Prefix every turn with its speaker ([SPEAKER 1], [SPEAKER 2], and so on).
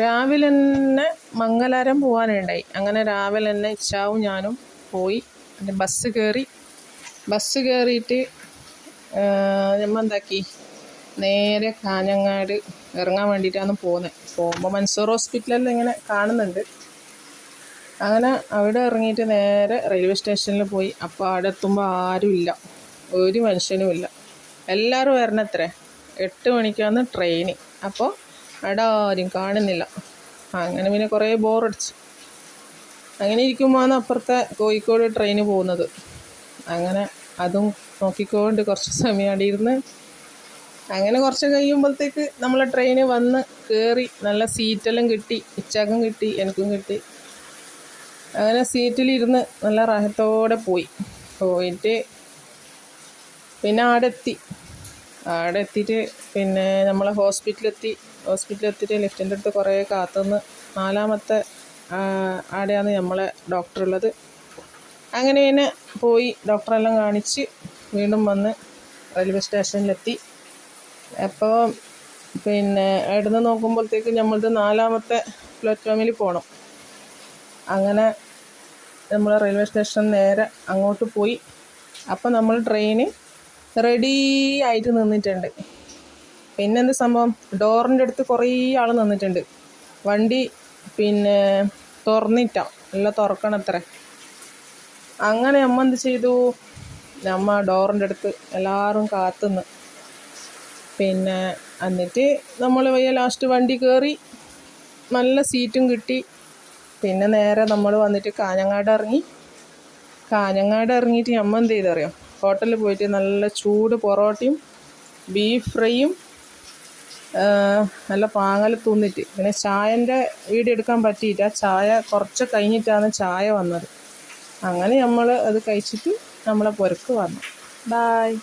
[SPEAKER 1] രാവിലെ തന്നെ മംഗലാരം പോകാനുണ്ടായി. അങ്ങനെ രാവിലെ തന്നെ ഇച്ചാവും ഞാനും പോയി. ബസ് കയറിയിട്ട് നമ്മൾ എന്താക്കി, നേരെ കാഞ്ഞങ്ങാട് ഇറങ്ങാൻ വേണ്ടിയിട്ടാണ് പോകുമ്പോൾ മൻസൂർ ഹോസ്പിറ്റലിൽ ഇങ്ങനെ കാണുന്നുണ്ട്. അങ്ങനെ അവിടെ ഇറങ്ങിയിട്ട് നേരെ റെയിൽവേ സ്റ്റേഷനിൽ പോയി. അപ്പോൾ അവിടെ എത്തുമ്പോൾ ആരുമില്ല, ഒരു മനുഷ്യനുമില്ല. എല്ലാവരും വരണത്രേ, 8 മണിക്കാണ് ട്രെയിന്. അപ്പോൾ അവിടെ ആരും കാണുന്നില്ല. അങ്ങനെ പിന്നെ കുറേ ബോറടിച്ചു. അങ്ങനെ ഇരിക്കുമ്പോഴാണ് അപ്പുറത്തെ കോഴിക്കോട് ട്രെയിന് പോകുന്നത്. അങ്ങനെ അതും നോക്കിക്കൊണ്ട് കുറച്ച് സമയം അവിടെ ഇരുന്ന്, അങ്ങനെ കുറച്ച് കഴിയുമ്പോഴത്തേക്ക് നമ്മളെ ട്രെയിന് വന്ന് കയറി. നല്ല സീറ്റെല്ലാം കിട്ടി, ഇച്ചാക്കും കിട്ടി, എനിക്കും കിട്ടി. അങ്ങനെ സീറ്റിലിരുന്ന് നല്ല റാഹത്തോടെ പോയിട്ട് പിന്നെ അവിടെ എത്തിയിട്ട് പിന്നെ നമ്മളെ ഹോസ്പിറ്റലെത്തിയിട്ട് ലിഫ്റ്റിൻ്റെ അടുത്ത് കുറേ കാത്തുനിന്ന് 4ാമത്തെ ആടെയാണ് നമ്മളെ ഡോക്ടർ ഉള്ളത്. അങ്ങനെ തന്നെ പോയി ഡോക്ടറെല്ലാം കാണിച്ച് വീണ്ടും വന്ന് റെയിൽവേ സ്റ്റേഷനിലെത്തി. അപ്പോൾ പിന്നെ അവിടുന്ന് നോക്കുമ്പോഴത്തേക്ക് നമ്മളത് 4ാമത്തെ പ്ലാറ്റ്ഫോമിൽ പോകണം. അങ്ങനെ നമ്മൾ റെയിൽവേ സ്റ്റേഷൻ നേരെ അങ്ങോട്ട് പോയി. അപ്പോൾ നമ്മൾ ട്രെയിന് റെഡി ആയിട്ട് നിന്നിട്ടുണ്ട്. പിന്നെന്ത് സംഭവം, ഡോറിൻ്റെ അടുത്ത് കുറേ ആൾ നിന്നിട്ടുണ്ട്. വണ്ടി പിന്നെ എല്ലാം തുറക്കണത്രേ. അങ്ങനെ അമ്മ എന്ത് ചെയ്തു, നമ്മ ഡോറിൻ്റെ അടുത്ത് എല്ലാവരും കാത്തുനിന്ന്. പിന്നെ എന്നിട്ട് നമ്മൾ ലാസ്റ്റ് വണ്ടി കയറി, നല്ല സീറ്റും കിട്ടി. പിന്നെ നേരെ നമ്മൾ വന്നിട്ട് കാഞ്ഞങ്ങാട് ഇറങ്ങിയിട്ട് അമ്മ എന്ത് ചെയ്തറിയോ, ഹോട്ടലിൽ പോയിട്ട് നല്ല ചൂട് പൊറോട്ടയും ബീഫ് ഫ്രൈയും നല്ല പാങ്ങൽ തിന്നിട്ട്, പിന്നെ ചായൻ്റെ വീഡിയോ എടുക്കാൻ പറ്റിയില്ല. ചായ കുറച്ച് കഴിഞ്ഞിട്ടാണ് ചായ വന്നത്. അങ്ങനെ നമ്മൾ അത് കഴിച്ചിട്ട് നമ്മളെ പുരക്ക് വന്നു. ബായ്.